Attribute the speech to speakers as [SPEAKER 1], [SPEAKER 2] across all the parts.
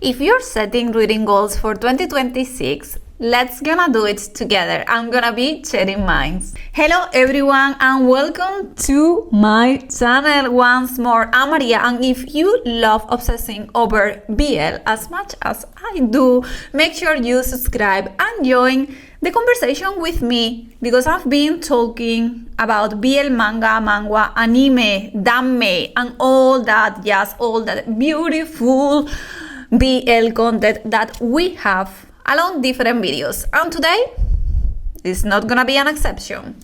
[SPEAKER 1] If you're setting reading goals for 2026, let's gonna do it together. I'm gonna be sharing mine. Hello everyone and welcome to my channel once more. I'm Maria, and if you love obsessing over BL as much as I do, make sure you subscribe and join the conversation with me, because I've been talking about BL manga, manhwa, anime, Danmei, and all that, yes, all that beautiful BL content that we have along different videos. And today is not gonna be an exception.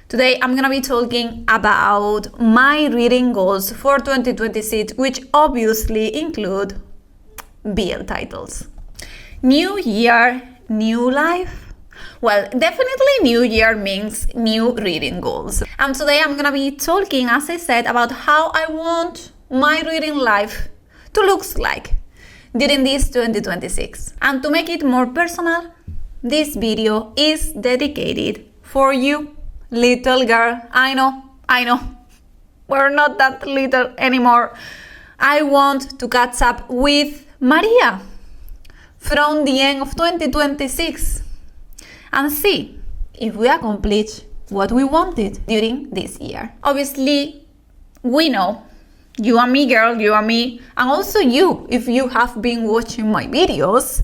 [SPEAKER 1] Today I'm gonna be talking about my reading goals for 2026, which obviously include BL titles. New year, new life. Well, definitely new year means new reading goals. And today I'm gonna be talking, as I said, about how I want my reading life to look like during this 2026. And to make it more personal, this video is dedicated for you, little girl. I know, we're not that little anymore. I want to catch up with Maria from the end of 2026 and see if we accomplish what we wanted during this year. Obviously, we know, you and me, girl, you and me, and also you, if you have been watching my videos,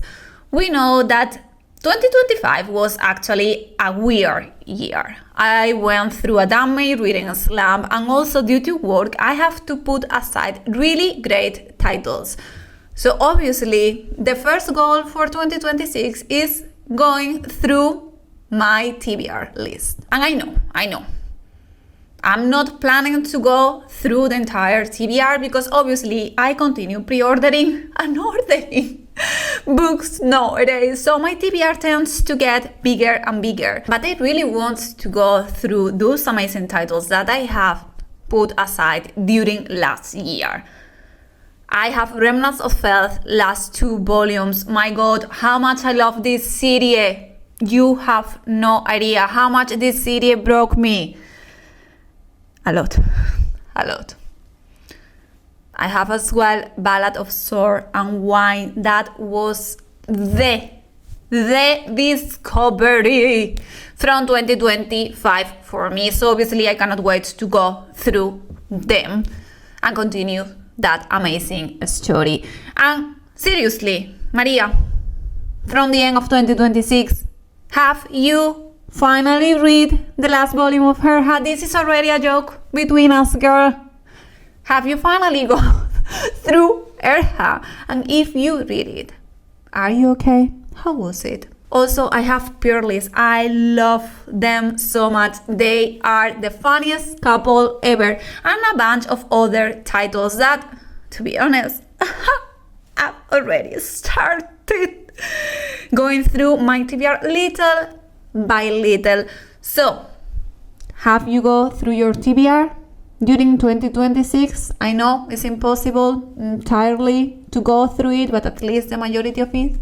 [SPEAKER 1] we know that 2025 was actually a weird year. I went through a Danmei reading slump, and also due to work, I have to put aside really great titles. So obviously, the first goal for 2026 is going through my TBR list. And I know, I'm not planning to go through the entire TBR, because obviously I continue pre-ordering and ordering books nowadays, so my TBR tends to get bigger and bigger. But I really want to go through those amazing titles that I have put aside during last year. I have Remnants of Faith, last 2 volumes. My God, how much I love this series. You have no idea how much this series broke me. A lot. I have as well Ballad of Sword and Wine. That was the discovery from 2025 for me. So obviously I cannot wait to go through them and continue that amazing story. And seriously, Maria, from the end of 2026, have you finally read the last volume of erha? This is already a joke between us, girl. Have you finally gone through erha? And if you read it, are you okay? How was it? Also, I have Peerless. I love them so much. They are the funniest couple ever. And a bunch of other titles that, to be honest, I've already started going through my TBR little by little. So, have you go through your TBR during 2026? I know it's impossible entirely to go through it, but at least the majority of it.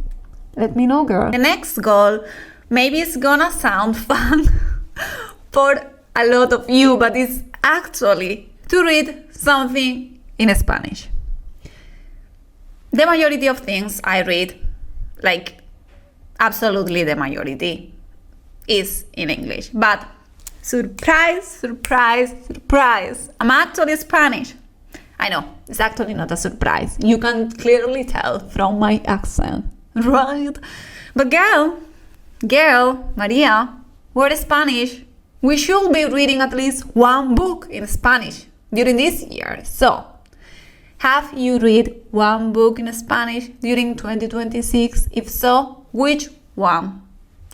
[SPEAKER 1] Let me know, girl. The next goal, maybe it's gonna sound fun for a lot of you, but it's actually to read something in Spanish. The majority of things I read, like absolutely the majority, is in English. But surprise, I'm actually Spanish. I know, it's actually not a surprise. You can clearly tell from my accent, right? But girl, Maria, we're Spanish. We should be reading at least one book in Spanish during this year. So, have you read one book in Spanish during 2026? If so, which one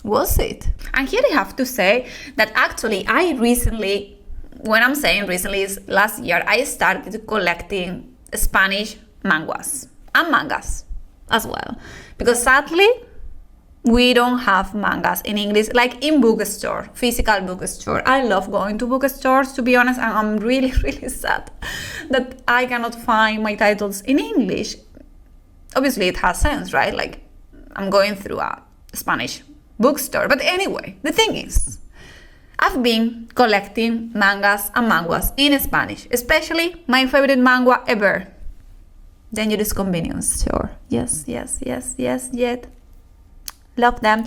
[SPEAKER 1] was it? And here I have to say that actually I recently, when I'm saying recently is last year, I started collecting Spanish manhwas and mangas as well, because sadly we don't have mangas in English, like in bookstore, physical bookstore. I love going to bookstores, to be honest, and I'm really sad that I cannot find my titles in English. Obviously it has sense, right? Like I'm going through a Spanish bookstore. But anyway, the thing is, I've been collecting mangas and manhwas in Spanish, especially my favorite manhwa ever, Dangerous Convenience, sure. Yes. Love them.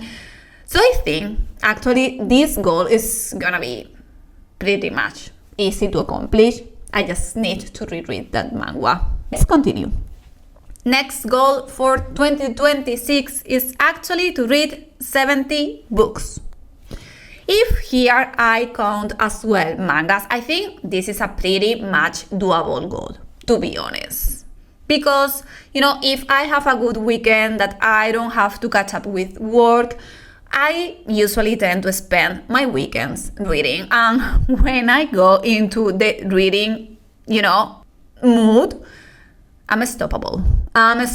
[SPEAKER 1] So I think actually this goal is gonna be pretty much easy to accomplish. I just need to reread that manhwa. Let's continue. Next goal for 2026 is actually to read 70 books. If here I count as well mangas, I think this is a pretty much doable goal, to be honest. Because, if I have a good weekend that I don't have to catch up with work, I usually tend to spend my weekends reading. And when I go into the reading, mood, I'm unstoppable. Don't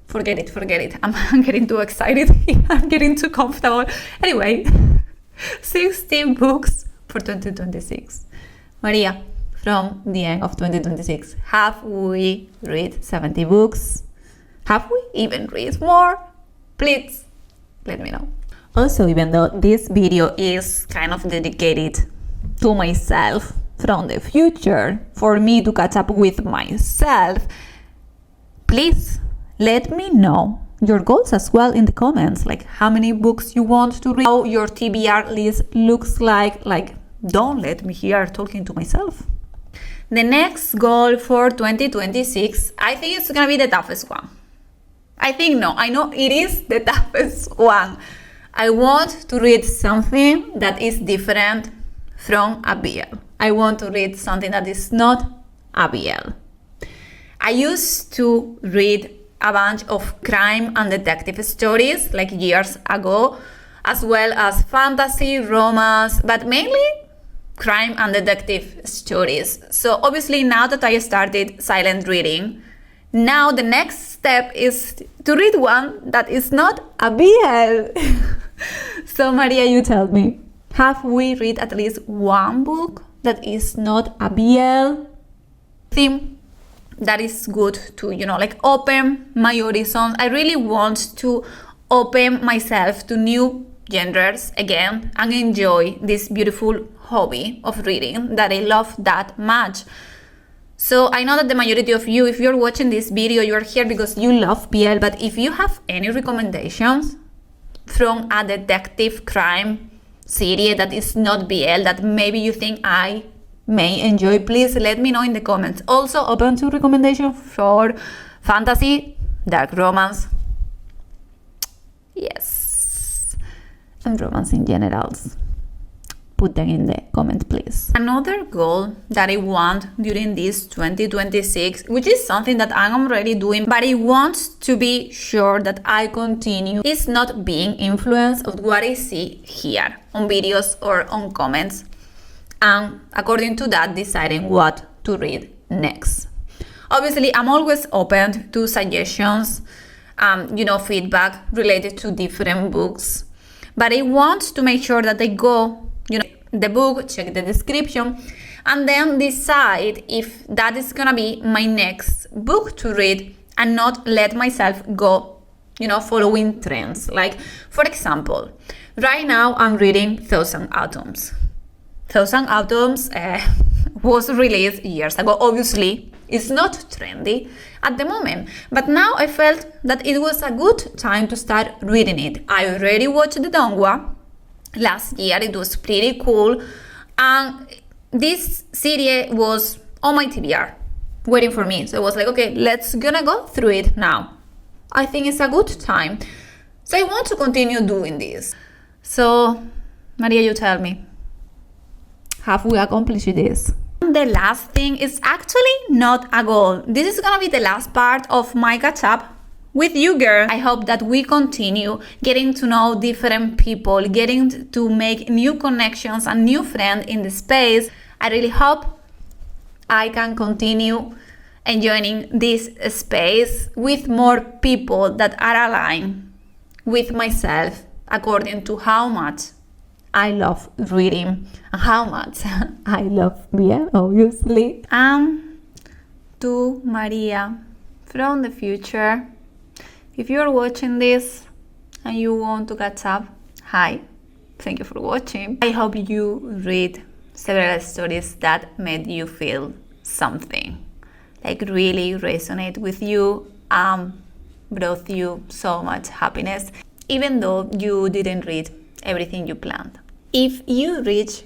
[SPEAKER 1] forget it. I'm getting too excited. I'm getting too comfortable. Anyway, 16 books for 2026. Maria, from the end of 2026, have we read 70 books? Have we even read more? Please let me know. Also, even though this video is kind of dedicated to myself from the future, for me to catch up with myself, please let me know your goals as well in the comments, like how many books you want to read, how your TBR list looks like don't let me here talking to myself. The next goal for 2026, I think it's gonna be the toughest one. I know it is the toughest one. I want to read something that is different from a BL. I want to read something that is not a BL. I used to read a bunch of crime and detective stories like years ago, as well as fantasy, romance, but mainly crime and detective stories. So obviously now that I started silent reading, now the next step is to read one that is not a BL. So Maria, you tell me, have we read at least one book that is not a BL? Theme that is good to, open my horizons. I really want to open myself to new genres again and enjoy this beautiful hobby of reading that I love that much. So I know that the majority of you, if you're watching this video, you're here because you love BL, but if you have any recommendations from a detective crime series that is not BL that maybe you think I may enjoy, please let me know in the comments. Also open to recommendation for fantasy, dark romance, yes, and romance in general. Put them in the comment, please. Another goal that I want during this 2026, which is something that I'm already doing, but I want to be sure that I continue, is not being influenced of what I see here on videos or on comments, and according to that deciding what to read next. Obviously, I'm always open to suggestions, feedback related to different books, but I want to make sure that I go the book, check the description, and then decide if that is gonna be my next book to read and not let myself go, following trends. Like, for example, right now I'm reading Thousand Atoms. Thousand Atoms was released years ago. Obviously, it's not trendy at the moment, but now I felt that it was a good time to start reading it. I already watched the Manhwa last year. It was pretty cool, and this series was on my TBR waiting for me, so I was like, okay, let's gonna go through it now. I think it's a good time, so I want to continue doing this. So Maria, you tell me, have we accomplished this? The last thing is actually not a goal. This is gonna be the last part of my catch up with you, girl. I hope that we continue getting to know different people, getting to make new connections and new friends in the space. I really hope I can continue enjoying this space with more people that are aligned with myself according to how much I love reading and how much I love BL, obviously. And to Maria from the future, if you're watching this and you want to catch up, hi, thank you for watching. I hope you read several stories that made you feel something, like really resonate with you, brought you so much happiness, even though you didn't read everything you planned. If you reach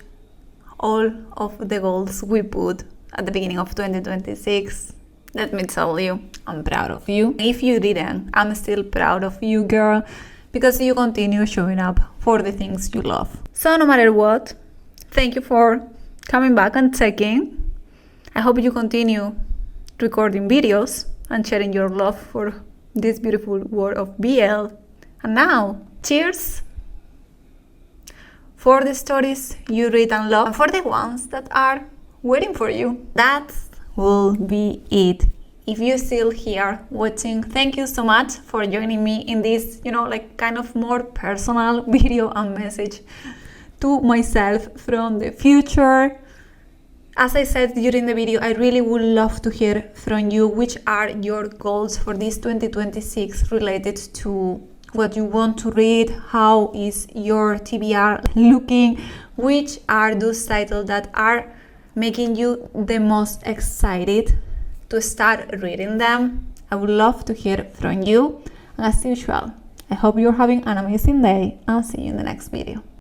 [SPEAKER 1] all of the goals we put at the beginning of 2026, let me tell you, I'm proud of you. If you didn't, I'm still proud of you, girl, because you continue showing up for the things you love. So no matter what, thank you for coming back and checking. I hope you continue recording videos and sharing your love for this beautiful world of BL. And now, cheers for the stories you read and love, and for the ones that are waiting for you. That will be it. If you're still here watching, thank you so much for joining me in this, like kind of more personal video and message to myself from the future. As I said during the video, I really would love to hear from you which are your goals for this 2026 related to what you want to read, how is your TBR looking, which are those titles that are making you the most excited to start reading them. I would love to hear from you. And as usual, I hope you're having an amazing day and see you in the next video.